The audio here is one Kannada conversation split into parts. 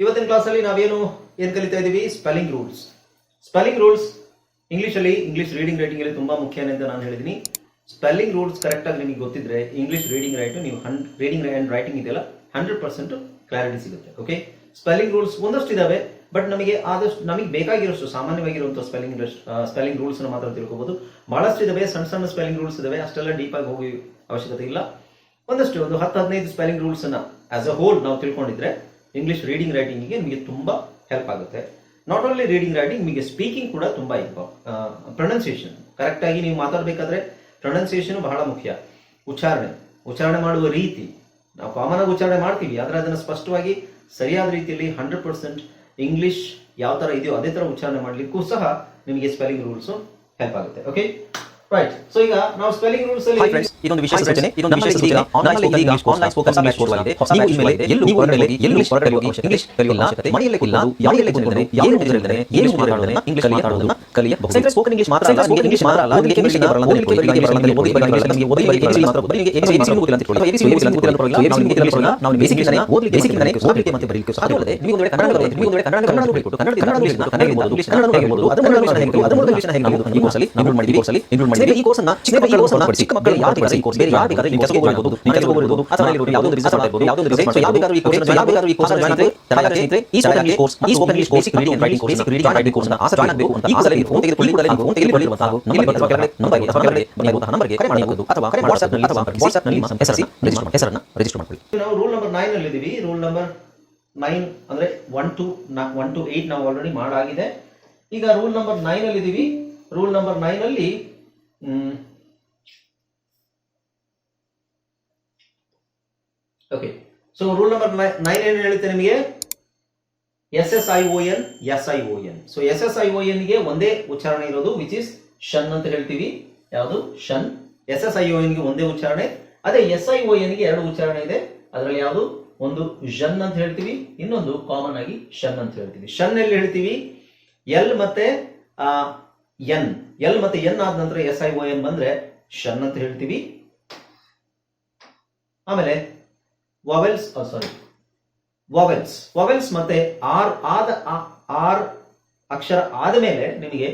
ಇವತ್ತಿನ ಕ್ಲಾಸಲ್ಲಿ ನಾವೇನು ಕಲಿತಾ ಇದ್ದೀವಿ? Spelling rules. ಸ್ಪೆಲ್ಲಿಂಗ್ ರೂಲ್ಸ್ ಇಂಗ್ಲೀಷಲ್ಲಿ ಇಂಗ್ಲೀಷ್ ರೀಡಿಂಗ್ ರೈಟಿಂಗ್ ಅಲ್ಲಿ ತುಂಬಾ ಮುಖ್ಯ ಅಂತ ನಾನು ಹೇಳಿದ್ದೀನಿ. ಸ್ಪೆಲ್ಲಿಂಗ್ ರೂಲ್ಸ್ ಕರೆಕ್ಟ್ ಆಗಿ ನಿಮಗೆ ಗೊತ್ತಿದ್ರೆ ಇಂಗ್ಲೀಷ್ ರೀಡಿಂಗ್ ನೀವು ರೀಡಿಂಗ್ ಅಂಡ್ ರೈಟಿಂಗ್ ಇದೆಯಲ್ಲ 100% ಕ್ಲಾರಿಟಿ ಸಿಗುತ್ತೆ. ಓಕೆ, ಸ್ಪೆಲ್ಲಿಂಗ್ ರೂಲ್ಸ್ ಒಂದಷ್ಟು ಇದಾವೆ, ಬಟ್ ನಮಗೆ ಬೇಕಾಗಿರೋಷ್ಟು ಸಾಮಾನ್ಯವಾಗಿರುವಂತಹ ಸ್ಪೆಲ್ಲಿಂಗ್ ರೂಲ್ಸ್ ಮಾತ್ರ ತಿಳ್ಕೋಬಹುದು. ಬಹಳಷ್ಟು ಇದಾವೆ, ಸಣ್ಣ ಸಣ್ಣ ಸ್ಪೆಲ್ಲಿಂಗ್ ರೂಲ್ಸ್ ಇದಾವೆ, ಅಷ್ಟೆಲ್ಲ ಡೀಪ್ ಆಗಿ ಹೋಗಿ ಅವಶ್ಯಕತೆ ಇಲ್ಲ. ಒಂದು 10-15 ಸ್ಪೆಲ್ಲಿಂಗ್ ರೂಲ್ಸ್ ಅನ್ನ ಆಸ್ ಅ ಹೋಲ್ ನಾವು ತಿಳ್ಕೊಂಡಿದ್ರೆ ಇಂಗ್ಲಿಷ್ ರೀಡಿಂಗ್ ರೈಟಿಂಗ್ಗೆ ನಿಮಗೆ ತುಂಬಾ ಹೆಲ್ಪ್ ಆಗುತ್ತೆ. ನಾಟ್ ಓನ್ಲಿ ರೀಡಿಂಗ್ ರೈಟಿಂಗ್, ನಿಮಗೆ ಸ್ಪೀಕಿಂಗ್ ಕೂಡ ತುಂಬಾ ಪ್ರೊನೌನ್ಸಿಯೇಷನ್ ಕರೆಕ್ಟ್ ಆಗಿ ನೀವು ಮಾತಾಡಬೇಕಾದ್ರೆ ಪ್ರೊನೌನ್ಸಿಯೇಷನ್ ಬಹಳ ಮುಖ್ಯ. ಉಚ್ಚಾರಣೆ ಮಾಡುವ ರೀತಿ ನಾವು ಕಾಮನ್ ಆಗಿ ಉಚ್ಚಾರಣೆ ಮಾಡ್ತೀವಿ, ಆದ್ರೆ ಅದನ್ನು ಸ್ಪಷ್ಟವಾಗಿ ಸರಿಯಾದ ರೀತಿಯಲ್ಲಿ 100% ಇಂಗ್ಲಿಷ್ ಯಾವ ತರ ಇದೆಯೋ ಅದೇ ತರ ಉಚ್ಚಾರಣೆ ಮಾಡ್ಲಿಕ್ಕೂ ಸಹ ನಿಮಗೆ ಸ್ಪೆಲ್ಲಿಂಗ್ ರೂಲ್ಸ್ ಹೆಲ್ಪ್ ಆಗುತ್ತೆ. Okay, right. ಸೊ ಈಗ ನಾವು ಸ್ಪೆಲ್ಲಿಂಗ್ ರೂಲ್ಸ್ ಅಲ್ಲಿ ಇದೊಂದು ವಿಶೇಷ ರಚನೆ, ಇದೊಂದು ವಿಶೇಷ ಸೂಚನೆ. ನಮ್ಮಲ್ಲಿ ಈಗ ಆನ್ಲೈನ್ ಸ್ಪೋಕನ್ ಇಂಗ್ಲಿಷ್ ಕೋರ್ಸ್ ಆಗಿದೆ. ನೀವು ಇನ್ಮೇಲೆ ಎಲ್ಲೂ ಹೊರಗಡೆ ಹೋಗಿ ಇಂಗ್ಲಿಷ್ ಹೊರಗಡೆ ಹೋಗಿ ಇಂಗ್ಲಿಷ್ ಕಲಿಯಲ್ಲ, ಮನೆಯಲ್ಲೇ ಕೂತು ಯಾವುದೇ ಕೂತಿದ್ರೆ ಏನು ತಿಳಿದಿದ್ರೆ ಏನು ಮಾತಾಡೋದನ್ನ ಇಂಗ್ಲಿಷ್ ಮಾತಾಡೋದನ್ನ ಕಲಿಯಬಹುದು. ಸೆಂಟ್ರಲ್ ಸ್ಪೋಕನ್ ಇಂಗ್ಲಿಷ್ ಮಾತ್ರ ಅಲ್ಲ, ಇಂಗ್ಲಿಷ್ ಮಾತ್ರ ಅಲ್ಲ, ನಿಮಗೆ ಇಂಗ್ಲಿಷ್ ಬರಲ್ಲ ಅಂತ ಓದಿ ಬರಲ್ಲ ಅಂತ ಓದಿ ಬರಲ್ಲ, ನಿಮಗೆ ಓದಿ ಬರಲ್ಲ ಮಾತ್ರ ಓದಿ, ನಿಮಗೆ ಎಬಿಸಿ ಗೊತ್ತಿಲ್ಲ ಅಂತ ಹೇಳಿ ಎಬಿಸಿ ಗೊತ್ತಿಲ್ಲ ಅಂತ ಹೇಳಿ ನಾವು ಬೇಸಿಕ್ ಇಂದಾನೆ ಓದಲಿಕ್ಕೆ ಮತ್ತೆ ಬರೀಲಿಕ್ಕೆ ಸಾಧ್ಯ ಇದೆ. ನೀವು ಒಂದು ಕನ್ನಡ ಬರುತ್ತೆ, ನೀವು ಒಂದು ಕನ್ನಡ ನೋಡಬೇಕು, ಕನ್ನಡ ಇಂಗ್ಲಿಷ್ ಆಗಿರಬಹುದು, ಅದನ್ನ ಇಂಗ್ಲಿಷ್ ಆಗಿರಬಹುದು. ಈ ಕೋರ್ಸ್ ಅಲ್ಲಿ ನಾವು ಮಾಡಿದ್ದೀವಿ. ಈ ಕೋರ್ಸ್ ಅನ್ನ ಚಿಕ್ಕ ಮಕ್ಕಳು ಯಾರು ಬೇಕಾದ್ರೆ ಈ ಕೋರ್ಸ್ ಬೇರೆ ಯಾರು ಬೇಕಾದ್ರೆ ನೀವು ಕೆಲಸ ಹೋಗಬಹುದು, ನೀವು ಕೆಲಸ ಹೋಗಬಹುದು, ಅಥವಾ ಯಾವುದೋ ಒಂದು ಬಿಸಿನೆಸ್ ಮಾಡಬಹುದು, ಯಾವುದೋ ಒಂದು ಬಿಸಿನೆಸ್ ಯಾರು ಈ ಕೋರ್ಸ್ ಜಾಯಿನ್ ಆದರೆ ತರಗತಿ ಈ ಸ್ಪೋಕನ್ ಕೋರ್ಸ್ ಈ spoken English basic reading and writing course reading and writing course ಅನ್ನು ಜಾಯಿನ್ ಆಗಬೇಕು ಅಂತ ಈ ಕೋರ್ಸ್ ಫೋನ್ ತೆಗೆದುಕೊಳ್ಳುವಂತಹ ನಮಗೆ ಬರುವಂತಹ ನಂಬರ್ಗೆ ಕರೆ ಮಾಡಬಹುದು, ಅಥವಾ ವಾಟ್ಸ್ಆಪ್ ನಲ್ಲಿ ನಿಮ್ಮ ಹೆಸರನ್ನು ರಿಜಿಸ್ಟರ್ ಮಾಡಿಕೊಳ್ಳಿ. ನಾವು ರೂಲ್ ನಂಬರ್ 9 ಅಲ್ಲಿ ಇದ್ದೀವಿ. ರೂಲ್ ನಂಬರ್ 9 ಅಂದ್ರೆ 1 to 8 ನಾವು ಆಲ್ರೆಡಿ ಮಾಡಾಗಿದೆ. ಈಗ ರೂಲ್ ನಂಬರ್ 9 ಅಲ್ಲಿ ಇದ್ದೀವಿ. ರೂಲ್ ನಂಬರ್ 9 ಅಲ್ಲಿ ಓಕೆ, ಸೊ ರೂಲ್ ನಂಬರ್ 9 ಏನು ಹೇಳುತ್ತೆ ನಿಮಗೆ? SSION. ಸೊ SSION ಗೆ ಒಂದೇ ಉಚ್ಚಾರಣೆ ಇರೋದು, ವಿಚ್ ಇಸ್ ಶನ್ ಅಂತ ಹೇಳ್ತೀವಿ. ಯಾವುದು? ಶನ್. SSION ಗೆ ಒಂದೇ ಉಚ್ಚಾರಣೆ. ಅದೇ SION ಗೆ ಎರಡು ಉಚ್ಚಾರಣೆ ಇದೆ. ಅದರಲ್ಲಿ ಯಾವುದು? ಒಂದು ಜನ್ ಅಂತ ಹೇಳ್ತೀವಿ, ಇನ್ನೊಂದು ಕಾಮನ್ ಆಗಿ ಶನ್ ಅಂತ ಹೇಳ್ತೀವಿ. ಶನ್ ಎಲ್ಲಿ ಹೇಳ್ತೀವಿ? ಎಲ್ ಮತ್ತೆ ಎನ್ ಆದ ನಂತರ SION ಬಂದ್ರೆ ಶನ್ ಅಂತ ಹೇಳ್ತೀವಿ. ಆಮೇಲೆ ವಾವೆಲ್ಸ್ ಮತ್ತೆ ಆರ್ ಅಕ್ಷರ ಆದ ಮೇಲೆ ನಿಮಗೆ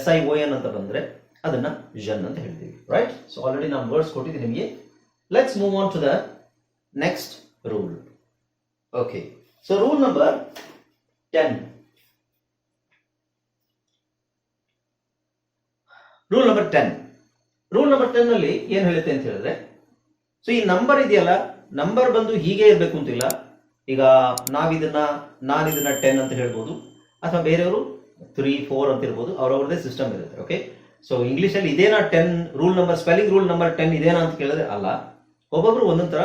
SION ಅಂತ ಬಂದ್ರೆ ಅದನ್ನ ಜನ್ ಅಂತ ಹೇಳ್ತೀವಿ. ರೈಟ್. ಸೊ ಆಲ್ರೆಡಿ ನಾನು ವರ್ಡ್ಸ್ ಕೊಟ್ಟಿದ್ದೀನಿ ನಿಮಗೆ. Let's move on to the next rule. Okay, so rule number 10. Rule number 10 ಅಲ್ಲಿ ಏನ್ ಹೇಳುತ್ತೆ ಅಂತ ಹೇಳಿದ್ರೆ, ಸೊ ಈ ನಂಬರ್ ಇದೆಯಲ್ಲ, ನಂಬರ್ ಬಂದು ಹೀಗೆ ಇರಬೇಕು ಅಂತಿಲ್ಲ. ಈಗ ನಾನು ಇದನ್ನ 10 ಅಂತ ಹೇಳ್ಬೋದು, ಅಥವಾ ಬೇರೆಯವರು 3, 4 ಅಂತ ಇರ್ಬೋದು. ಅವ್ರವ್ರದೇ ಸಿಸ್ಟಮ್ ಇರುತ್ತೆ. ಓಕೆ, ಸೊ ಇಂಗ್ಲಿಷ್ ಅಲ್ಲಿ ಇದೇನಾ 10 rule number, spelling rule number 10 ಇದೇನಾ ಅಂತ ಕೇಳಿದ್ರೆ ಅಲ್ಲ. ಒಬ್ಬೊಬ್ರು ಒಂದೊಂದು ತರ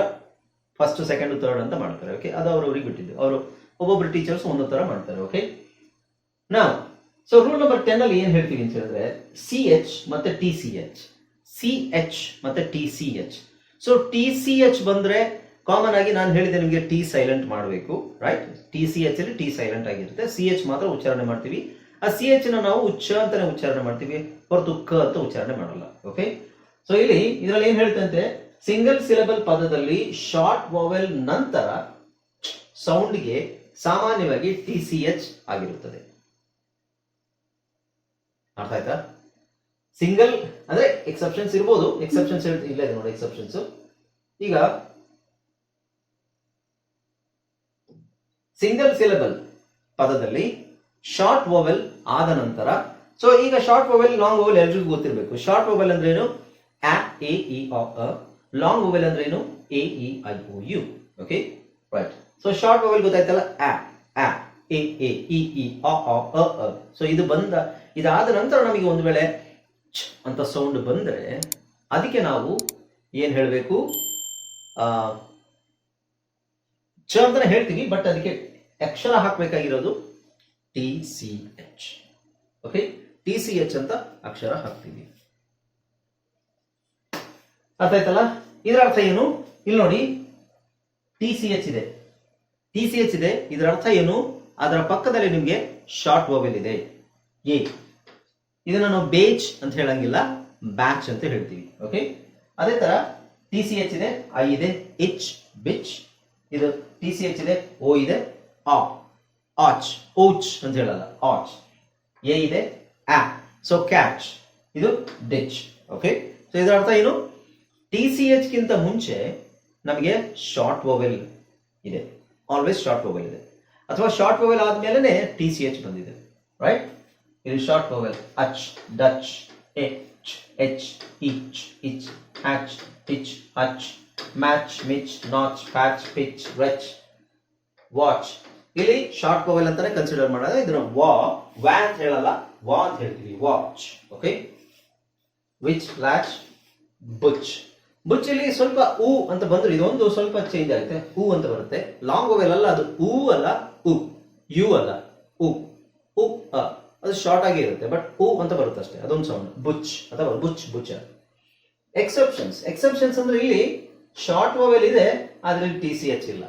ಫಸ್ಟ್, ಸೆಕೆಂಡ್, ಥರ್ಡ್ ಅಂತ ಮಾಡ್ತಾರೆ. ಓಕೆ, ಅದು ಅವ್ರವ್ರಿಗೆ ಬಿಟ್ಟಿದ್ದು. ಅವರು ಒಬ್ಬೊಬ್ರು ಟೀಚರ್ಸ್ ಒಂದೊಂದು ತರ ಮಾಡ್ತಾರೆ. ಓಕೆ, ನಾವು ಸೊ ರೂಲ್ ನಂಬರ್ 10 ಅಲ್ಲಿ ಏನ್ ಹೇಳ್ತೀವಿ ಅಂತ ಹೇಳಿದ್ರೆ CH ಮತ್ತೆ TCH. ಸೊ TCH ಬಂದ್ರೆ ಕಾಮನ್ ಆಗಿ ನಾನು ಹೇಳಿದೆ ನಿಮಗೆ ಟಿ ಸೈಲೆಂಟ್ ಮಾಡಬೇಕು. ರೈಟ್. TCH ಅಲ್ಲಿ ಟಿ ಸೈಲೆಂಟ್ ಆಗಿರುತ್ತೆ, CH ಮಾತ್ರ ಉಚ್ಚಾರಣೆ ಮಾಡ್ತೀವಿ. ಆ CH ನ ನಾವು ಅಂತಾನೆ ಉಚ್ಚಾರಣೆ ಮಾಡ್ತೀವಿ, ಹೊರತು ಕ ಅಂತ ಉಚ್ಚಾರಣೆ ಮಾಡಲ್ಲ. ಓಕೆ, ಸೊ ಇದರಲ್ಲಿ ಏನ್ ಹೇಳ್ತಂತೆ, ಸಿಂಗಲ್ ಸಿಲೆಬಲ್ ಪದದಲ್ಲಿ ಶಾರ್ಟ್ ವಾವೆಲ್ ನಂತರ ಸೌಂಡ್ಗೆ ಸಾಮಾನ್ಯವಾಗಿ TCH ಆಗಿರುತ್ತದೆ. ಅರ್ಥ ಆಯ್ತಾ? ಸಿಂಗಲ್ ಅಂದ್ರೆ ಎಕ್ಸೆಪ್ಷನ್ಸ್ ಇರ್ಬೋದು. ಎಕ್ಸೆಪ್ಷನ್ಸ್ ಇಲ್ಲ ಇದೆ ನೋಡಿ, ಎಕ್ಸೆಪ್ಷನ್ಸ್. ಈಗ ಸಿಂಗಲ್ ಸಿಲೆಬಲ್ ಪದದಲ್ಲಿ ಶಾರ್ಟ್ ವೋವೆಲ್ ಆದ ನಂತರ, ಸೊ ಈಗ ಶಾರ್ಟ್ ವೋವೆಲ್, ಲಾಂಗ್ ವೋವೆಲ್ ಎಲ್ರಿಗೂ ಗೊತ್ತಿರಬೇಕು. ಶಾರ್ಟ್ ವೋವೆಲ್ ಅಂದ್ರೆ ಏನು? A E I O U. Long ವೋವೆಲ್ ಅಂದ್ರೆ ಏನು? A E I O U. Okay, right. So short ವೋವೆಲ್ ಗೊತ್ತಾಯ್ತಲ್ಲ, A E I O U. So ಇದಾದ ನಂತರ ನಮಗೆ ಒಂದು ವೇಳೆ ಚ್ ಅಂತ ಸೌಂಡ್ ಬಂದ್ರೆ ಅದಕ್ಕೆ ನಾವು ಏನ್ ಹೇಳ್ಬೇಕು? ಚ ಅಂತಾನೆ ಹೇಳ್ತೀವಿ, ಬಟ್ ಅದಕ್ಕೆ ಅಕ್ಷರ ಹಾಕ್ಬೇಕಾಗಿರೋದು TCH. ಓಕೆ, TCH ಅಂತ ಅಕ್ಷರ ಹಾಕ್ತೀವಿ. ಅರ್ಥ ಆಯ್ತಲ್ಲ? ಇದರ ಅರ್ಥ ಏನು? ಇಲ್ಲಿ ನೋಡಿ, TCH ಇದೆ. ಇದರ ಅರ್ಥ ಏನು? ಅದರ ಪಕ್ಕದಲ್ಲಿ ನಿಮಗೆ ಶಾರ್ಟ್ ವೋವೆಲ್ ಇದೆ, ಎ. ಇದನ್ನ ನಾವು ಬೇಚ್ ಅಂತ ಹೇಳಂಗಿಲ್ಲ, ಬ್ಯಾಚ್ ಅಂತ ಹೇಳ್ತೀವಿ. ಓಕೆ, ಅದೇ ತರ TCH ಇದೆ, ಐ ಇದೆ, ಇಚ್, ಬಿಚ್. ಇದು TCH ಇದೆ, ಓ ಇದೆ, ಆ. ಆಚ್, ಔಚ್ ಅಂತ ಹೇಳಲ್ಲ, ಆಚ್. ಎ ಇದೆ ಆ, ಸೊ ಕ್ಯಾಚ್, ಇದು ಡಿಚ್. ಓಕೆ, ಸೊ ಇದರ ಅರ್ಥ ಏನು? ಟಿ ಸಿ ಎಚ್ ಗಿಂತ ಮುಂಚೆ ನಮಗೆ ಶಾರ್ಟ್ ವೊವೆಲ್ ಇದೆ, ಆಲ್ವೇಸ್ ಶಾರ್ಟ್ ವೊವೆಲ್ ಇದೆ, ಅಥವಾ ಶಾರ್ಟ್ ವೊವೆಲ್ ಆದ್ಮೇಲೆ ಟಿ ಸಿ ಎಚ್ ಬಂದಿದೆ, ರೈಟ್? ಇಲ್ಲಿ ಶಾರ್ಟ್ ವೊವೆಲ್ ಅಚ್, Dutch, etch, etch, itch, itch, hatch, ಟಿಚ್, ಹಚ್, ಮ್ಯಾಚ್, ಮಿಚ್, notch, patch, pitch, wretch, watch. ಇಲ್ಲಿ ಶಾರ್ಟ್ ವೊವೆಲ್ ಅಂತಾನೆ ಕನ್ಸಿಡರ್ ಮಾಡೋದು. ಇದನ್ನ ವಾ ಅಂತ ಹೇಳಲ್ಲ, ವಾ ಅಂತ ಹೇಳ್ತೀವಿ, watch. Okay, which, latch, Butch. Butch ಇಲ್ಲಿ ಸ್ವಲ್ಪ ಊ ಅಂತ ಬಂದ್ರೆ ಇದೊಂದು ಸ್ವಲ್ಪ ಚೇಂಜ್ ಆಗುತ್ತೆ, ಊ ಅಂತ ಬರುತ್ತೆ. ಲಾಂಗ್ ವೊವೆಲ್ ಅಲ್ಲ, ಅದು ಊ ಅಲ್ಲ, ಉ, ಯು ಅಲ್ಲ, ಉ, ಉ, ಅದು ಶಾರ್ಟ್ ಆಗಿ ಇರುತ್ತೆ, ಬಟ್ ಊ ಅಂತ ಬರುತ್ತೆ ಅಷ್ಟೇ, ಅದೊಂದು ಸೌಂಡ್. ಬುಚ್ ಅಥವಾ ಬುಚ್, ಬುಚ್. ಎಕ್ಸೆಪ್ಷನ್ಸ್, ಎಕ್ಸೆಪ್ಷನ್ಸ್ ಅಂದ್ರೆ ಇಲ್ಲಿ ಶಾರ್ಟ್ ವೊವೆಲ್ ಇದೆ ಆದ್ರೆ ಟಿ ಸಿ ಎಚ್ ಇಲ್ಲ.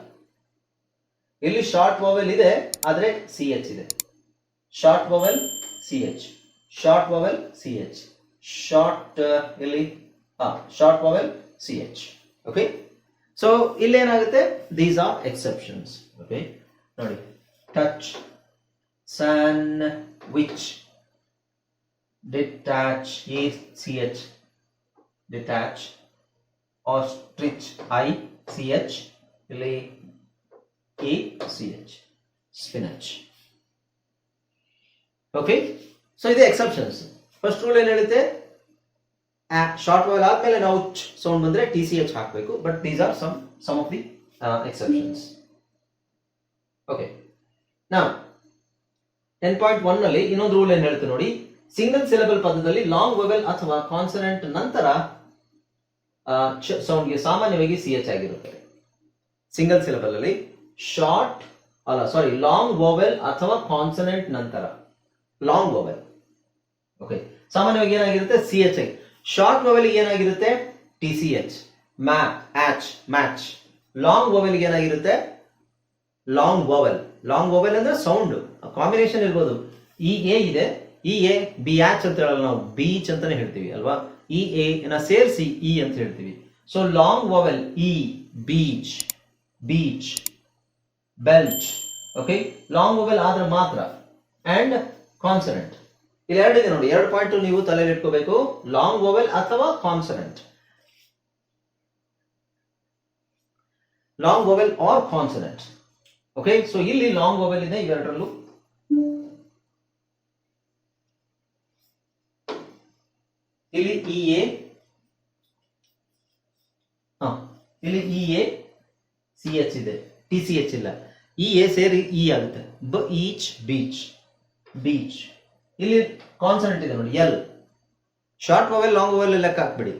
ಇಲ್ಲಿ ಶಾರ್ಟ್ ವೊವೆಲ್ ಇದೆ ಆದ್ರೆ ಸಿ ಎಚ್ ಇದೆ. Short vowel C H, short vowel C H, short ಇಲ್ಲಿ short vowel C H. Okay, so ಇಲ್ಲೇನಾಗುತ್ತೆ? These are exceptions. ಓಕೆ, ನೋಡಿ, touch, sandwich, detach, A C H, detach, ostrich, I C H, ಇಲ್ಲಿ A C H, spinach. Okay, so ಇದೆ ಎಕ್ಸೆಪ್ಷನ್ಸ್. ಫಸ್ಟ್ ರೂಲ್ ಏನ್ ಹೇಳುತ್ತೆ? ಶಾರ್ಟ್ ವೊವೆಲ್ ಆದ್ಮೇಲೆ ನಾವು ಸೌಂಡ್ ಬಂದ್ರೆ ಟಿ ಸಿ ಎಚ್ ಹಾಕಬೇಕು, but these are some of the exceptions. Okay, ನಾವು 10.1 ನಲ್ಲಿ ಇನ್ನೊಂದು ರೂಲ್ ಏನ್ ಹೇಳುತ್ತೆ ನೋಡಿ. ಸಿಂಗಲ್ ಸಿಲೆಬಲ್ ಪದದಲ್ಲಿ ಲಾಂಗ್ ವೊವೆಲ್ ಅಥವಾ ಕಾನ್ಸನೆಂಟ್ ನಂತರ ಸೌಂಡ್ಗೆ ಸಾಮಾನ್ಯವಾಗಿ ಸಿ ಎಚ್ ಆಗಿರುತ್ತೆ. ಸಿಂಗಲ್ ಸಿಲೆಬಲ್ ಅಲ್ಲಿ ಲಾಂಗ್ ವೊವೆಲ್ ಅಥವಾ ಕಾನ್ಸನೆಂಟ್ ನಂತರ ಲಾಂಗ್ ವೊವೆಲ್, ಓಕೆ, ಸಾಮಾನ್ಯವಾಗಿ ಏನಾಗಿರುತ್ತೆ? C H I. Short vowel ಏನಾಗಿರುತ್ತೆ? ಟಿ ಸಿ ಎಚ್, ಆಚ್, ಮ್ಯಾಚ್. ಲಾಂಗ್ ವೊವೆಲ್ ಏನಾಗಿರುತ್ತೆ? Long vowel. ಲಾಂಗ್ ವೊವೆಲ್ ಅಂದ್ರೆ ಸೌಂಡ್ ಕಾಂಬಿನೇಷನ್ ಇರ್ಬೋದು. ಇ ಎ ಇದೆ, ಇ ಎ ಬಿ ಆಚ್ ಅಂತ ಹೇಳಲ್ಲ, ನಾವು ಬೀಚ್ ಅಂತಾನೆ ಹೇಳ್ತೀವಿ ಅಲ್ವಾ? ಇ ಎ ಸೇರಿಸಿ ಇ ಅಂತ ಹೇಳ್ತೀವಿ. So long vowel E, beach, beach, belch. Okay, long vowel ಆದ್ರೆ ಮಾತ್ರ. ಅಂಡ್ ಕಾನ್ಸನೆಂಟ್ ಇಲ್ಲಿ ಎರಡಿದೆ ನೋಡಿ, 2 ಪಾಯಿಂಟ್ ನೀವು ತಲೆಯಲ್ಲಿ ಇಟ್ಕೋಬೇಕು. ಲಾಂಗ್ ವೊವೆಲ್ ಅಥವಾ consonant, long vowel or consonant. Okay, so ಇಲ್ಲಿ ಲಾಂಗ್ ವೊವೆಲ್ ಇದೆ ಇವೆರಡರಲ್ಲೂ. ಇಲ್ಲಿ ಇ ಎ, ಇಲ್ಲಿ ಇ ಎ ಸಿ ಎಚ್ ಇದೆ, ಟಿ ಸಿ ಎಚ್ ಇಲ್ಲ. ಇ ಎ ಸೇರಿ ಇ ಆಗುತ್ತೆ, ಈಚ್, ಬೀಚ್, ಬೀಚ್. ಇಲ್ಲಿ ಕಾನ್ಸನೆಂಟ್ ಇದೆ ನೋಡಿ, L. Short vowel long vowel ಲೆಕ್ಕ ಹಾಕ್ಬಿಡಿ,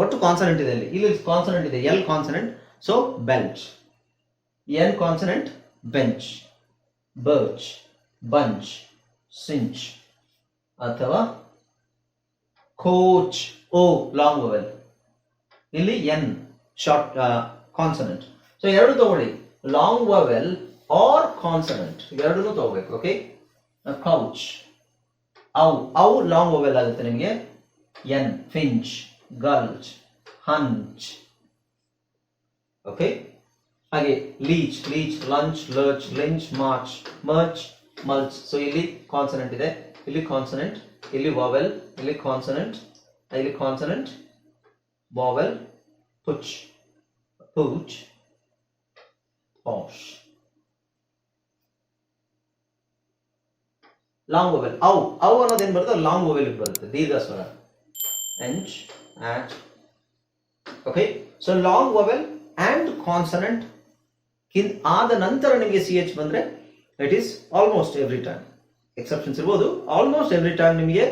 ಒಟ್ಟು ಕಾನ್ಸನೆಂಟ್ ಇದೆ ಇಲ್ಲಿ ಕಾನ್ಸನೆಂಟ್ ಇದೆ, L consonant, so belch. N consonant, bench, birch, bunch, cinch ಅಥವಾ ಕೋಚ್. ಓ ಲಾಂಗ್ ವೊವೆಲ್, ಇಲ್ಲಿ ಎನ್ ಶಾರ್ಟ್ ಕಾನ್ಸನೆಂಟ್. ಸೊ ಎರಡು ತಗೊಳ್ಳಿ, ಲಾಂಗ್ ವೊವೆಲ್ ಆರ್ ಕಾನ್ಸನೆಂಟ್, ಎರಡನ್ನೂ ತಗೋಬೇಕು. ಓಕೆ, ಕೌಚ್, ಔ ಲಾಂಗ್ ವೊವೆಲ್ ಆಗುತ್ತೆ ನಿಮಗೆ, N, finch, gulch, hunch. Okay, ಹಾಗೆ leech, lunch, lurch, lynch, march, merch, mulch. So ಇಲ್ಲಿ ಕಾನ್ಸನೆಂಟ್ ಇದೆ, ಇಲ್ಲಿ ಕಾನ್ಸನೆಂಟ್, ಇಲ್ಲಿ ವಾವೆಲ್, ಇಲ್ಲಿ ಕಾನ್ಸನೆಂಟ್, ಇಲ್ಲಿ ಕಾನ್ಸನೆಂಟ್, ವಾವೆಲ್, ಪುಚ್, ಪೂಚ್, ಪಾಶ್. ಲಾಂಗ್ ವೊವೆಲ್ ಔ ಅನ್ನೋದು ಏನ್ ಬರುತ್ತೆ? ಲಾಂಗ್ ವೊವೆಲ್ ಬರುತ್ತೆ, ದೀರ್ಘ ಸ್ವರ, ಎಂಚ್, ಆಚ್. Okay, so long vowel and consonant ಆದ ನಂತರ ನಿಮಗೆ ಸಿ ಎಚ್ ಬಂದ್ರೆ it is almost every time. Exceptions ಇರ್ಬೋದು, ಆಲ್ಮೋಸ್ಟ್ ಎವ್ರಿ ಟೈಮ್ ನಿಮಗೆ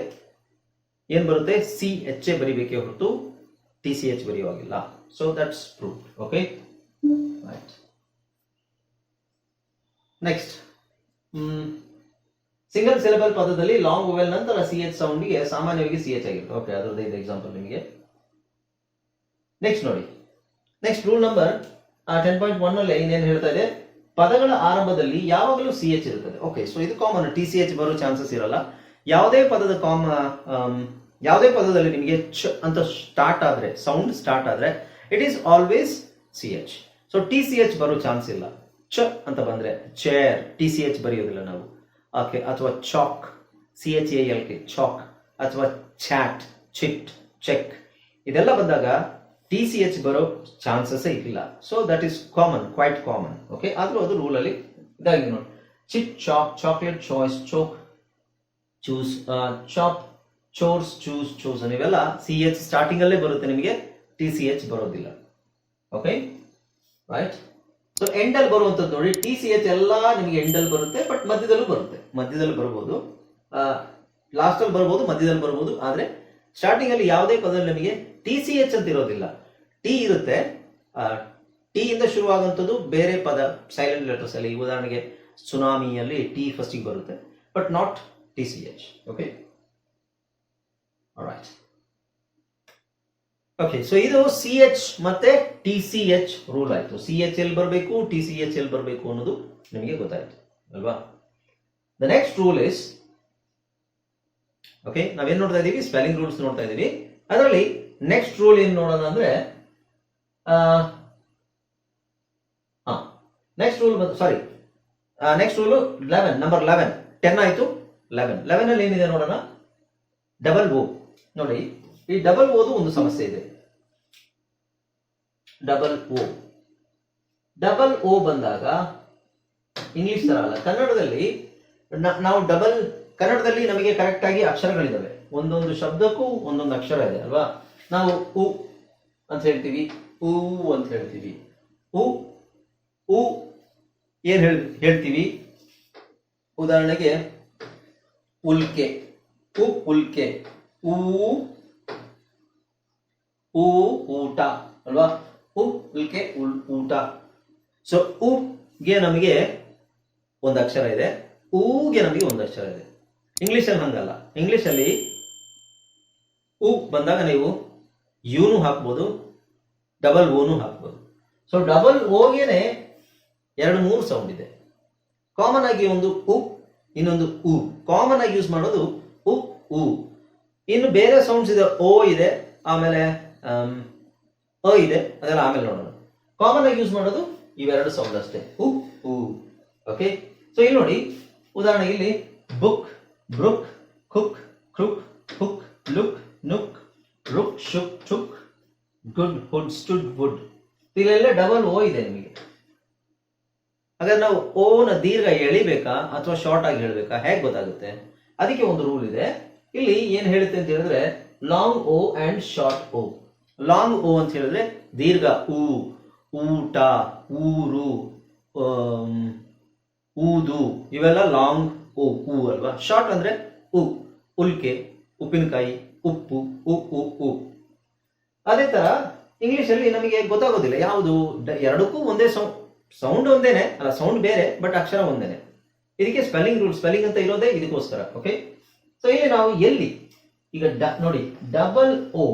ಏನ್ ಬರುತ್ತೆ? ಸಿ ಎಚ್ ಎ ಬರಿಬೇಕೇ ಹೊರತು ಟಿ ಸಿ ಎಚ್ ಬರೆಯುವಾಗಿಲ್ಲ. So that's proved. Okay, right. Next, single syllable ಪದದಲ್ಲಿ ಲಾಂಗ್ ವೊವೆಲ್ ನಂತರ ಸಿ ಎಚ್ ಸೌಂಡ್ಗೆ ಸಾಮಾನ್ಯವಾಗಿ ಸಿ ಎಚ್ ಆಗಿರುತ್ತೆ. ಓಕೆ, ಅದರದ್ದು ಇದು ಎಕ್ಸಾಂಪಲ್ ನಿಮಗೆ. ನೆಕ್ಸ್ಟ್ ನೋಡಿ, ನೆಕ್ಸ್ಟ್ ರೂಲ್ ನಂಬರ್ 10.1 ನಲ್ಲಿ ಇನ್ನೇನು ಹೇಳ್ತಾ ಇದೆ? ಪದಗಳ ಆರಂಭದಲ್ಲಿ ಯಾವಾಗಲೂ ಸಿ ಎಚ್ ಇರುತ್ತದೆ. ಓಕೆ, ಸೊ ಇದು ಕಾಮನ್, ಟಿ ಸಿ ಎಚ್ ಬರೋ ಚಾನ್ಸಸ್ ಇರಲ್ಲ. ಯಾವುದೇ ಪದದಲ್ಲಿ ನಿಮಗೆ ಚ ಅಂತ ಸ್ಟಾರ್ಟ್ ಆದ್ರೆ, ಸೌಂಡ್ ಸ್ಟಾರ್ಟ್ ಆದ್ರೆ it is always C H. So T C H ಬರೋ ಚಾನ್ಸ್ ಇಲ್ಲ. ಚ ಅಂತ ಬಂದ್ರೆ ಚೇರ್, TCH ಬರೆಯೋದಿಲ್ಲ ನಾವು. ಓಕೆ, ಅಥವಾ ಚಾಕ್, CHALK, ಚಾಕ್, ಅಥವಾ ಚಾಟ್, ಚಿಟ್, ಚೆಕ್, ಇದೆಲ್ಲ ಬಂದಾಗ TCH ಬರೋ ಚಾನ್ಸಸ್ ಇಲ್ಲ. So that is common, quite common. Okay, ಆದ್ರೂ ಅದು ರೂಲ್ ಅಲ್ಲಿ ಇದಾಗಿದೆ ನೋಡಿ. Chit, chalk, chocolate, choice, choke, choose, chop, chores, choose ಇವೆಲ್ಲ CH ಸ್ಟಾರ್ಟಿಂಗ್ ಅಲ್ಲೇ ಬರುತ್ತೆ, ನಿಮಗೆ TCH ಬರೋದಿಲ್ಲ. Okay, right. ಸೊ ಎಂಡ್ ಅಲ್ಲಿ ಬರುವಂತದ್ದು ನೋಡಿ, TCH ಎಲ್ಲ ನಿಮಗೆ ಎಂಡ್ ಅಲ್ಲಿ ಬರುತ್ತೆ, ಬಟ್ ಮಧ್ಯದಲ್ಲೂ ಬರುತ್ತೆ, ಮಧ್ಯದಲ್ಲಿ ಬರಬಹುದು, ಲಾಸ್ಟ್ ಅಲ್ಲಿ ಬರಬಹುದು, ಮಧ್ಯದಲ್ಲಿ ಬರಬಹುದು. ಆದ್ರೆ ಸ್ಟಾರ್ಟಿಂಗ್ ಅಲ್ಲಿ ಯಾವುದೇ ಪದದಲ್ಲಿ ನಿಮಗೆ TCH ಅಂತ ಇರೋದಿಲ್ಲ, ಟಿ ಇರುತ್ತೆ. ಟಿ ಇಂದ ಶುರುವಾಗುವಂಥದ್ದು ಬೇರೆ ಪದ ಸೈಲೆಂಟ್ ಲೆಟರ್ಸ್ ಅಲ್ಲಿ, ಉದಾಹರಣೆಗೆ ಸುನಾಮಿಯಲ್ಲಿ ಟಿ ಫಸ್ಟಿಗೆ ಬರುತ್ತೆ, but not TCH. Okay, all right. Okay, so ಇದು CH ಮತ್ತೆ TCH ರೂಲ್ ಆಯ್ತು. CH ಎಲ್ಲಿ ಬರಬೇಕು, TCH ಎಲ್ಲಿ ಬರಬೇಕು ಅನ್ನೋದು ನಿಮಗೆ ಗೊತ್ತಾಯ್ತು ಅಲ್ವಾ. The next rule is, okay, ನಾವೇನ್ ನೋಡ್ತಾ ಇದೀವಿ, ಸ್ಪೆಲ್ಲಿಂಗ್ ರೂಲ್ಸ್ ನೋಡ್ತಾ ಇದೀವಿ. ಅದರಲ್ಲಿ ನೆಕ್ಸ್ಟ್ ರೂಲ್ ಏನ್ ನೋಡೋಣ ಅಂದ್ರೆ, ನೆಕ್ಸ್ಟ್ ರೂಲ್ 11, ನಂಬರ್ 11, 10 ಆಯ್ತು. 11 ಅಲ್ಲಿ ಏನಿದೆ ನೋಡೋಣ, ಡಬಲ್ ಓ. ನೋಡಿ, ಈ ಡಬಲ್ ಓದು ಒಂದು ಸಮಸ್ಯೆ ಇದೆ. ಡಬಲ್ ಓ ಬಂದಾಗ ಇಂಗ್ಲಿಷ್ ತರ ಅಲ್ಲ, ಕನ್ನಡದಲ್ಲಿ ನಾವು ಕನ್ನಡದಲ್ಲಿ ನಮಗೆ ಕರೆಕ್ಟ್ ಆಗಿ ಅಕ್ಷರಗಳಿದಾವೆ, ಒಂದೊಂದು ಶಬ್ದಕ್ಕೂ ಒಂದೊಂದು ಅಕ್ಷರ ಇದೆ ಅಲ್ವಾ. ನಾವು ಉ ಅಂತ ಹೇಳ್ತೀವಿ, ಊ ಅಂತ ಹೇಳ್ತೀವಿ. ಉ ಏನ್ ಹೇಳ್ತೀವಿ, ಉದಾಹರಣೆಗೆ ಉಲ್ಕೆ, ಉಲ್ಕೆ, ಊಟ ಅಲ್ವಾ. ಉಲ್ಕೆ, ಊಟ. ಸೊ ಉಗೆ ನಮಗೆ ಒಂದು ಅಕ್ಷರ ಇದೆ, ಊಗೆ ನಮಗೆ ಒಂದು ಅಕ್ಷರ ಇದೆ. ಇಂಗ್ಲಿಷ್ ಅಲ್ಲಿ ಹಂಗಲ್ಲ. ಇಂಗ್ಲಿಷ್ ಅಲ್ಲಿ ಉ ಬಂದಾಗ ನೀವು ಯುನು ಹಾಕ್ಬೋದು, ಡಬಲ್ ಓನು ಹಾಕ್ಬೋದು. ಸೊ ಡಬಲ್ ಓಗೆನೆ 2-3 ಸೌಂಡ್ ಇದೆ. ಕಾಮನ್ ಆಗಿ ಒಂದು ಉ, ಇನ್ನೊಂದು ಉ, ಕಾಮನ್ ಆಗಿ ಯೂಸ್ ಮಾಡೋದು ಉ. ಇನ್ನು ಬೇರೆ ಸೌಂಡ್ಸ್ ಇದೆ, ಓ ಇದೆ, ಆಮೇಲೆ ಇದೆ, ಅದೆಲ್ಲ ಆಮೇಲೆ ನೋಡೋಣ. ಕಾಮನ್ ಆಗಿ ಯೂಸ್ ಮಾಡೋದು ಇವೆರಡು ಸೌಂಡ್ ಅಷ್ಟೇ, ಉ. ಓಕೆ, ಸೊ ಇಲ್ಲಿ ನೋಡಿ, ಉದಾಹರಣೆಗೆ ಇಲ್ಲಿ book, brook, cook, crook, hook, look, nook, rook, shook, chook, good, hood, stood, wood. ಇಲ್ಲೆಲ್ಲ ಡಬಲ್ ಓ ಇದೆ ನಿಮಗೆ. ಹಾಗಾದ್ರೆ ನಾವು ಓನ ದೀರ್ಘ ಎಳಿಬೇಕಾ ಅಥವಾ ಶಾರ್ಟ್ ಆಗಿ ಹೇಳ್ಬೇಕಾ, ಹೇಗೆ ಗೊತ್ತಾಗುತ್ತೆ? ಅದಕ್ಕೆ ಒಂದು ರೂಲ್ ಇದೆ. ಇಲ್ಲಿ ಏನ್ ಹೇಳುತ್ತೆ ಅಂತ ಹೇಳಿದ್ರೆ, long O and short O. Long O ಅಂತ ಹೇಳಿದ್ರೆ ದೀರ್ಘ ಊ, ಊಟ, ಊರು, ಊದು, ಇವೆಲ್ಲ ಲಾಂಗ್ ಓ, ಊ ಅಲ್ವಾ. ಶಾರ್ಟ್ ಅಂದ್ರೆ ಉ, ಉಲ್ಕೆ, ಉಪ್ಪಿನಕಾಯಿ, ಉಪ್ಪು, ಉ. ಅದೇ ತರ ಇಂಗ್ಲಿಷ್ ಅಲ್ಲಿ ನಮಗೆ ಗೊತ್ತಾಗೋದಿಲ್ಲ ಯಾವುದು, ಎರಡಕ್ಕೂ ಒಂದೇ ಸೌಂಡ್ ಒಂದೇನೆ ಅಲ್ಲ, ಸೌಂಡ್ ಬೇರೆ ಬಟ್ ಅಕ್ಷರ ಒಂದೇನೆ. ಇದಕ್ಕೆ ಸ್ಪೆಲ್ಲಿಂಗ್ ರೂಲ್, ಸ್ಪೆಲ್ಲಿಂಗ್ ಅಂತ ಇರೋದೇ ಇದಕ್ಕೋಸ್ಕರ. ಓಕೆ, ಸೊ ಇಲ್ಲಿ ನಾವು ಎಲ್ಲಿ ಈಗ ನೋಡಿ, double O,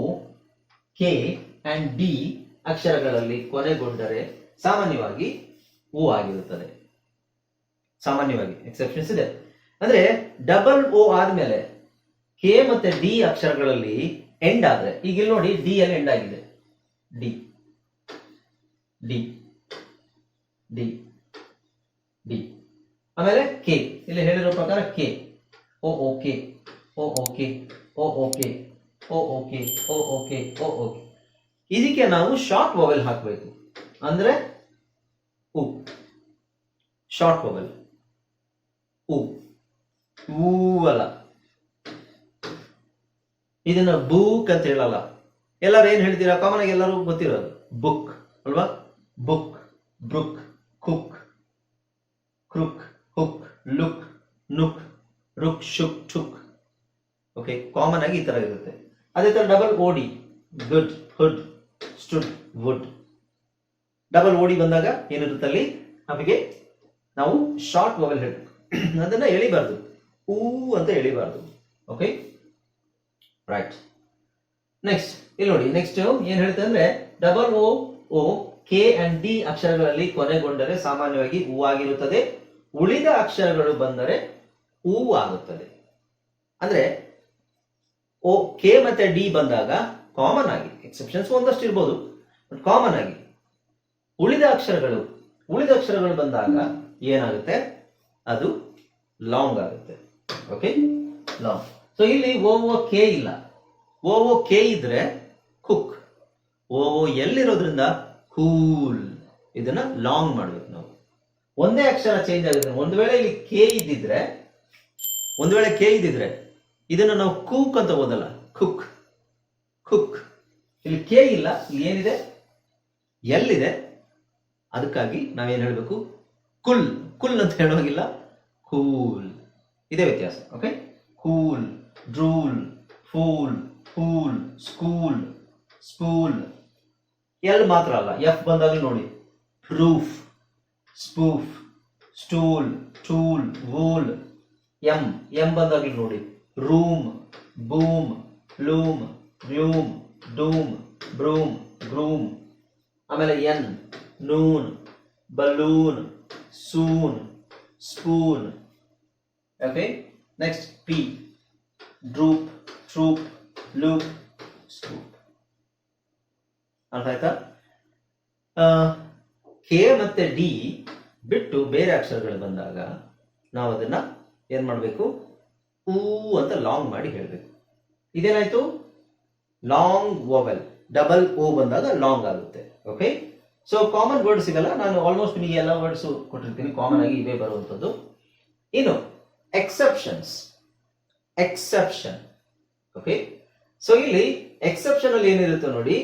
K and D ಅಕ್ಷರಗಳಲ್ಲಿ ಕೊನೆಗೊಂಡರೆ ಸಾಮಾನ್ಯವಾಗಿ ಓ ಆಗಿರುತ್ತದೆ. ಸಾಮಾನ್ಯವಾಗಿ ಎಕ್ಸೆಪ್ಷನ್ಸ್ ಇದೆ. ಅಂದ್ರೆ ಡಬಲ್ ಓ ಆದ್ಮೇಲೆ ಕೆ ಮತ್ತೆ ಡಿ ಅಕ್ಷರಗಳಲ್ಲಿ ಎಂಡ್ ಆದ್ರೆ, ಈಗ ಇಲ್ಲಿ ನೋಡಿ ಡಿ ಅಲ್ಲಿ ಎಂಡ್ ಆಗಿದೆ, ಡಿ ಡಿ ಡಿ ಡಿ. ಆಮೇಲೆ ಕೆ, ಇಲ್ಲಿ ಹೇಳಿರೋ ಪ್ರಕಾರ ಕೆ, ಓ ಓಕೆ, ಓ ಓಕೆ, ಓ ಓಕೆ, ಓ ಓಕೆ, ಓ ಓಕೆ, ಓ ಓಕೆ. ಇದಕ್ಕೆ ನಾವು ಶಾರ್ಟ್ ವೊವೆಲ್ ಹಾಕಬೇಕು. ಅಂದ್ರೆ ಉ, ಶಾರ್ಟ್ ವೊವೆಲ್ ಉ, ಊ ಅಲ್ಲ. ಇದನ್ನ ಬುಕ್ ಅಂತ ಹೇಳಲ್ಲ. ಎಲ್ಲರೂ ಏನ್ ಹೇಳ್ತೀರಾ, ಕಾಮನ್ ಆಗಿ ಎಲ್ಲರೂ ಗೊತ್ತಿರೋದು ಬುಕ್ ಅಲ್ವಾ. Book, brook, cook, crook, hook, look, nook, rook, shook, chook. Okay, common ಆಗಿ ಈ ತರ ಇರುತ್ತೆ. ಅದೇ ತರ ಡಬಲ್ ಓಡಿ, good, hood, stood, wood. Double ಓಡಿ ಬಂದಾಗ ಏನಿರುತ್ತೆ ಅಲ್ಲಿ, ನಮಗೆ ನಾವು ಶಾರ್ಟ್ ವೊವೆಲ್ ಹೇಳಬೇಕು. ಅದನ್ನ ಎಳಿಬಾರ್ದು, ಊ ಅಂತ ಎಳಿಬಾರ್ದು. Okay, right. ನೆಕ್ಸ್ಟ್ ಇಲ್ಲಿ ನೋಡಿ, ನೆಕ್ಸ್ಟ್ ಏನ್ ಹೇಳ್ತದೆ ಅಂದ್ರೆ, double O, K and D ಅಕ್ಷರಗಳಲ್ಲಿ ಕೊನೆಗೊಂಡರೆ ಸಾಮಾನ್ಯವಾಗಿ ಹೂ ಆಗಿರುತ್ತದೆ. ಉಳಿದ ಅಕ್ಷರಗಳು ಬಂದರೆ ಹೂ ಆಗುತ್ತದೆ. ಅಂದ್ರೆ ಓ, ಕೆ ಮತ್ತೆ ಡಿ ಬಂದಾಗ ಕಾಮನ್ ಆಗಿ, ಎಕ್ಸೆಪ್ಷನ್ಸ್ ಒಂದಷ್ಟು ಇರ್ಬೋದು, ಬಟ್ ಕಾಮನ್ ಆಗಿ ಉಳಿದ ಅಕ್ಷರಗಳು ಉಳಿದ ಅಕ್ಷರಗಳು ಬಂದಾಗ ಏನಾಗುತ್ತೆ, ಅದು ಲಾಂಗ್ ಆಗುತ್ತೆ. Okay, long. ಸೊ ಇಲ್ಲಿ ಓ ಕೆ ಇಲ್ಲ, ಓ ಕೆ ಇದ್ರೆ ಕುಕ್, ಓ ಎಲ್ಲಿರೋದ್ರಿಂದ ಕೂಲ್. ಇದನ್ನ ಲಾಂಗ್ ಮಾಡ್ಬೇಕು ನಾವು. ಒಂದೇ ಅಕ್ಷರ ಚೇಂಜ್ ಆಗುತ್ತೆ. ಒಂದು ವೇಳೆ ಇಲ್ಲಿ ಕೆ ಇದ್ದಿದ್ರೆ, ಇದನ್ನ ನಾವು ಕೂಕ್ ಅಂತ ಓದಲ್ಲ, ಕುಕ್ ಕುಕ್. ಇಲ್ಲಿ ಕೆ ಇಲ್ಲ, ಇಲ್ಲಿ ಏನಿದೆ, ಎಲ್ಲಿದೆ. ಅದಕ್ಕಾಗಿ ನಾವೇನ್ ಹೇಳ್ಬೇಕು, ಕುಲ್. ಕುಲ್ ಅಂತ ಹೇಳೋಗಿಲ್ಲ, ಕೂಲ್. ಇದೇ ವ್ಯತ್ಯಾಸ. Okay, cool, drool, fool, fool, school, spool. L ಮಾತ್ರ ಅಲ್ಲ, ಎಫ್ ಬಂದಾಗಲೂ ನೋಡಿ, proof, spoof, stool, tool, wool. M ಬಂದಾಗಲೂ ನೋಡಿ, room, boom, loom, gloom, doom, broom, groom. ಆಮೇಲೆ N, noon, balloon, soon, spoon. Okay, next P, droop, troop, loop, scoop. ಅರ್ಥ ಆಯ್ತಾ? ಕೆ ಮತ್ತೆ ಡಿ ಬಿಟ್ಟು ಬೇರೆ ಅಕ್ಷರಗಳು ಬಂದಾಗ ನಾವು ಅದನ್ನ ಏನ್ ಮಾಡಬೇಕು, ಊ ಅಂತ ಲಾಂಗ್ ಮಾಡಿ ಹೇಳಬೇಕು. ಇದೇನಾಯ್ತು, ಲಾಂಗ್ ವೋವೆಲ್. ಡಬಲ್ ಓ ಬಂದಾಗ ಲಾಂಗ್ ಆಗುತ್ತೆ. ಓಕೆ, ಸೊ ಕಾಮನ್ ವರ್ಡ್ಸ್ ಇವೆಲ್ಲ ನಾನು ಆಲ್ಮೋಸ್ಟ್ ನಿಮಗೆ ಎಲ್ಲ ವರ್ಡ್ಸ್ ಕೊಟ್ಟಿರ್ತೀನಿ, ಕಾಮನ್ ಆಗಿ ಇವೇ ಬರುವಂಥದ್ದು. ಇನ್ನು ಎಕ್ಸೆಪ್ಷನ್ಸ್, ಎಕ್ಸೆಪ್ಷನ್. ಓಕೆ, ಸೊ ಇಲ್ಲಿ ಎಕ್ಸೆಪ್ಷನ್ ಅಲ್ಲಿ ಏನಿರುತ್ತೆ ನೋಡಿ.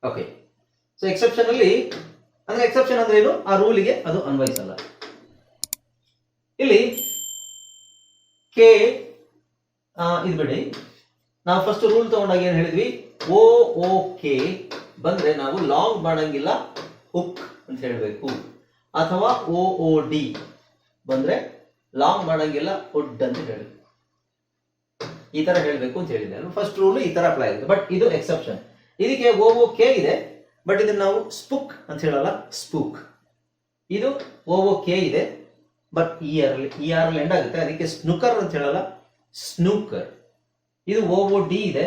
ಓಕೆ, ಸೊ ಎಕ್ಸೆಪ್ಷನ್ ಅಲ್ಲಿ ಅಂದ್ರೆ ಎಕ್ಸೆಪ್ಷನ್ ಅಂದ್ರೆ ಏನು, ಆ ರೂಲಿಗೆ ಅದು ಅನ್ವಯಿಸಲ್ಲ. ಇಲ್ಲಿ ಕೆ ಇದು ಬಿಡಿ, ನಾವು ಫಸ್ಟ್ ರೂಲ್ ತಗೊಂಡಾಗ ಏನ್ ಹೇಳಿದ್ವಿ, ಓ ಓ ಕೆ ಬಂದ್ರೆ ನಾವು ಲಾಂಗ್ ಮಾಡಂಗಿಲ್ಲ, ಹುಕ್ ಅಂತ ಹೇಳಬೇಕು. ಅಥವಾ ಓ ಓ ಡಿ ಬಂದ್ರೆ ಲಾಂಗ್ ಮಾಡಂಗಿಲ್ಲ, ಉಡ್ ಅಂತ ಹೇಳಿ ಈ ತರ ಹೇಳಬೇಕು ಅಂತ ಹೇಳಿದೆ. ಫಸ್ಟ್ ರೂಲ್ ಈ ತರ ಅಪ್ಲೈ ಆಗುತ್ತೆ. ಬಟ್ ಇದು ಎಕ್ಸೆಪ್ಷನ್. ಇದಕ್ಕೆ ಓ ಓ ಕೆ ಇದೆ, ಬಟ್ ಇದನ್ನ ನಾವು ಸ್ಪುಕ್ ಅಂತ ಹೇಳಲ್ಲ, ಸ್ಪೂಕ್. ಇದು ಓ ಓ ಕೆ ಇದೆ, ಬಟ್ ಇ ಆರ್ ಅಲ್ಲಿ ಎಂಡ್ ಆಗುತ್ತೆ, ಅದಕ್ಕೆ ಸ್ನುಕರ್ ಅಂತ ಹೇಳಲ್ಲ, ಸ್ನೂಕರ್. ಇದು ಓ ಓ ಡಿ ಇದೆ,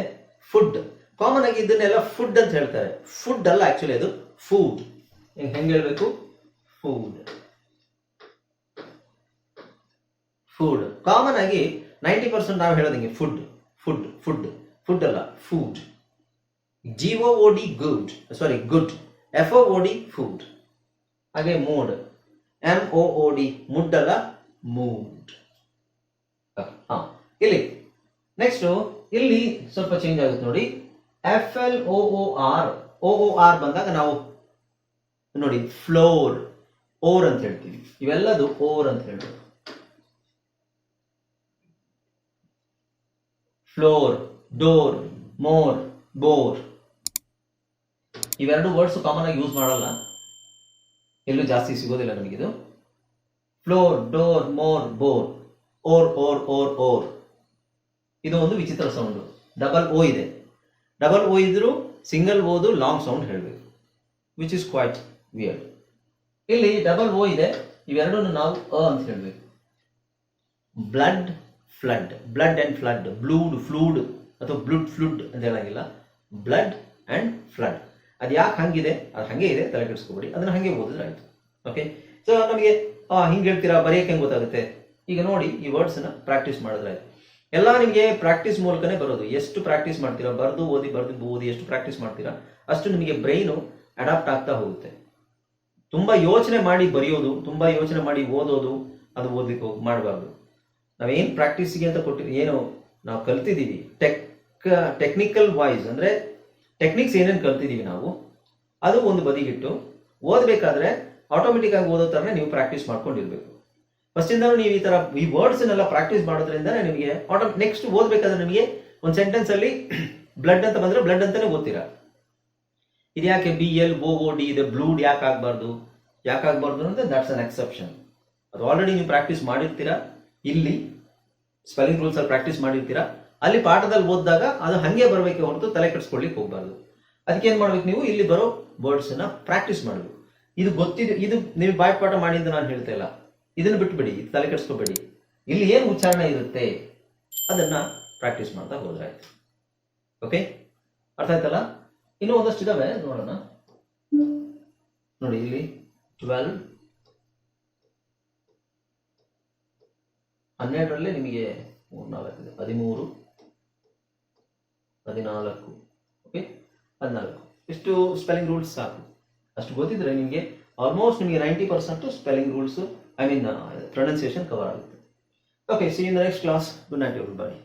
ಫುಡ್. ಕಾಮನ್ ಆಗಿ ಇದನ್ನೆಲ್ಲ ಫುಡ್ ಅಂತ ಹೇಳ್ತಾರೆ, ಫುಡ್ ಅಲ್ಲ ಆಕ್ಚುಲಿ ಅದು ಫುಡ್. ಹೆಂಗ್ ಹೇಳ್ಬೇಕು, ಫುಡ್, ಫುಡ್. ಕಾಮನ್ ಆಗಿ 90% ನಾವು ಹೇಳೋದಂಗೆ ಫುಡ್, ಫುಡ್, ಫುಡ್, ಫುಡ್ ಅಲ್ಲ, ಫುಡ್. GOOD ಗುಡ್, ಸಾರಿ ಗುಡ್. FOOD food. ಹಾಗೆ ಮೂಡ್, MOOD ಮುಡ್ ಅಲ್ಲ, ಮೂಡ್. ಇಲ್ಲಿ ನೆಕ್ಸ್ಟ್ ಇಲ್ಲಿ ಸ್ವಲ್ಪ ಚೇಂಜ್ ಆಗುತ್ತೆ ನೋಡಿ. FLOOR ಬಂದಾಗ ನಾವು ನೋಡಿ ಫ್ಲೋರ್, ಓರ್ ಅಂತ ಹೇಳ್ತೀವಿ. ಇವೆಲ್ಲದು ಓರ್ ಅಂತ ಹೇಳ್ತೀವಿ. Floor, door, moor, boor. ಇವೆರಡು ವರ್ಡ್ಸ್ ಕಾಮನ್ ಆಗಿ ಯೂಸ್ ಮಾಡಲ್ಲ, ಎಲ್ಲೂ ಜಾಸ್ತಿ ಸಿಗೋದಿಲ್ಲ ನಮಗಿದು. Floor, door, moor, boor. Or or or or. ಇದು ಒಂದು ವಿಚಿತ್ರ ಸೌಂಡ್. ಡಬಲ್ ಓ ಇದೆ, ಡಬಲ್ ಓ ಇದ್ರು ಸಿಂಗಲ್ ಓದು ಲಾಂಗ್ ಸೌಂಡ್ ಹೇಳಬೇಕು, ವಿಚ್ ಇಸ್ ಕ್ವೈಟ್ ವಿಯರ್ಡ್. ಇಲ್ಲಿ ಡಬಲ್ ಓ ಇದೆ, ಇವೆರಡನ್ನು ನಾವು ಅಂತ ಹೇಳಬೇಕು. Blood, flood, blood and flood. Blood, flood ಅಥವಾ ಬ್ಲಡ್ ಫ್ಲುಡ್ ಅಂತ ಹೇಳಂಗಿಲ್ಲ, ಬ್ಲಡ್ ಅಂಡ್ ಫ್ಲಡ್. ಅದು ಯಾಕೆ ಹಂಗಿದೆ, ಅದು ಹಂಗೆ ಇದೆ, ತಲೆ ಕೆಡಿಸ್ಕೋಬೇಡಿ, ಅದನ್ನ ಹಂಗೆ ಓದಿದ್ರೆ ಆಯ್ತು. ಓಕೆ, ಸೊ ನಮಗೆ ಹಿಂಗೆ ಹೇಳ್ತೀರಾ, ಬರೆಯಕ್ಕೆ ಹೆಂಗೆ ಗೊತ್ತಾಗುತ್ತೆ? ಈಗ ನೋಡಿ, ಈ ವರ್ಡ್ಸ್ ನ ಪ್ರಾಕ್ಟೀಸ್ ಮಾಡಿದ್ರೆ ಆಯ್ತು. ಎಲ್ಲ ನಿಮಗೆ ಪ್ರಾಕ್ಟೀಸ್ ಮೂಲಕನೇ ಬರೋದು. ಎಷ್ಟು ಪ್ರಾಕ್ಟೀಸ್ ಮಾಡ್ತೀರಾ, ಬರ್ದು ಓದಿ ಎಷ್ಟು ಪ್ರಾಕ್ಟೀಸ್ ಮಾಡ್ತೀರಾ ಅಷ್ಟು ನಿಮಗೆ ಬ್ರೈನು ಅಡಾಪ್ಟ್ ಆಗ್ತಾ ಹೋಗುತ್ತೆ. ತುಂಬಾ ಯೋಚನೆ ಮಾಡಿ ಬರೆಯೋದು, ತುಂಬಾ ಯೋಚನೆ ಮಾಡಿ ಓದೋದು, ಅದು ಓದಲಿಕ್ಕೆ ಮಾಡಬಾರ್ದು. ನಾವೇನು ಪ್ರಾಕ್ಟೀಸಿಗೆ ಅಂತ ಏನು ನಾವು ಕಲ್ತಿದ್ದೀವಿ, ಟೆಕ್ನಿಕಲ್ ವಾಯ್ಸ್ ಅಂದ್ರೆ ಟೆಕ್ನಿಕ್ಸ್ ಏನೇನು ಕಲ್ತಿದ್ದೀವಿ ನಾವು, ಅದು ಒಂದು ಬದಿಗಿಟ್ಟು ಓದಬೇಕಾದ್ರೆ ಆಟೋಮೆಟಿಕ್ ಆಗಿ ಓದೋ ಥರನೇ ನೀವು ಪ್ರಾಕ್ಟೀಸ್ ಮಾಡ್ಕೊಂಡಿರ್ಬೇಕು. ಫಸ್ಟ್ ಇಂದ ನೀವು ಈ ತರ ಈ ವರ್ಡ್ಸ್ ನೆಲ್ಲ ಪ್ರಾಕ್ಟೀಸ್ ಮಾಡೋದ್ರಿಂದ ನಿಮಗೆ ನೆಕ್ಸ್ಟ್ ಓದ್ಬೇಕಾದ್ರೆ ನಿಮಗೆ ಒಂದು ಸೆಂಟೆನ್ಸ್ ಅಲ್ಲಿ ಬ್ಲಡ್ ಅಂತ ಬಂದ್ರೆ ಬ್ಲಡ್ ಅಂತಾನೆ ಓದ್ತೀರಾ. ಇದ್ಯಾಕೆ BLOOD ಇದೆ, ಬ್ಲೂಡ್ ಯಾಕೆ ಆಗ್ಬಾರ್ದು ಅಂದ್ರೆ ದಟ್ಸ್ ಅನ್ ಎಕ್ಸೆಪ್ಷನ್. ಅದು ಆಲ್ರೆಡಿ ನೀವು ಪ್ರಾಕ್ಟೀಸ್ ಮಾಡಿರ್ತೀರಾ, ಇಲ್ಲಿ ಸ್ಪೆಲ್ಲಿಂಗ್ ರೂಲ್ಸ್ ಅಲ್ಲಿ ಪ್ರಾಕ್ಟೀಸ್ ಮಾಡಿರ್ತೀರಾ, ಅಲ್ಲಿ ಪಾಠದಲ್ಲಿ ಓದಿದಾಗ ಅದು ಹಂಗೆ ಬರಬೇಕೆ ಹೊರತು ತಲೆ ಕೆಡಿಸ್ಕೊಳ್ಳಿಕ್ಕೆ ಹೋಗ್ಬಾರ್ದು. ಅದಕ್ಕೆ ಏನ್ ಮಾಡ್ಬೇಕು, ನೀವು ಇಲ್ಲಿ ಬರೋ ವರ್ಡ್ಸ್ ನ ಪ್ರಾಕ್ಟೀಸ್ ಮಾಡಬೇಕು. ಇದು ಗೊತ್ತಿದೆ, ಇದು ನೀವು ಬಾಯ್ಪಾಠ ಮಾಡಿ ಅಂತ ನಾನು ಹೇಳ್ತಾ ಇಲ್ಲ, ಇದನ್ನ ಬಿಟ್ಬಿಡಿ, ತಲೆ ಕೆಡಿಸ್ಕೋಬೇಡಿ. ಇಲ್ಲಿ ಏನು ಉಚ್ಚಾರಣೆ ಇರುತ್ತೆ ಅದನ್ನ ಪ್ರಾಕ್ಟೀಸ್ ಮಾಡ್ತಾ ಹೋದ್ರೆ ಆಯ್ತು. ಓಕೆ, ಅರ್ಥ ಆಯ್ತಲ್ಲ? ಇನ್ನೂ ಒಂದಷ್ಟು ಇದಾವೆ, ನೋಡೋಣ. ನೋಡಿ ಇಲ್ಲಿ 12, 12ರಲ್ಲೇ ನಿಮಗೆ 3, 4 ಇದೆ, 13, 14, ಓಕೆ 14. ಇಷ್ಟು ಸ್ಪೆಲ್ಲಿಂಗ್ ರೂಲ್ಸ್ ಸಾಕು. ಅಷ್ಟು ಗೊತ್ತಿದ್ರೆ ನಿಮಗೆ ಆಲ್ಮೋಸ್ಟ್ ನಿಮಗೆ 90% ಸ್ಪೆಲ್ಲಿಂಗ್ ರೂಲ್ಸ್, ಪ್ರೊನೌನ್ಸಿಯೇಷನ್ ಕವರ್ ಆಗುತ್ತೆ. Okay, C in the next class. Good night everybody.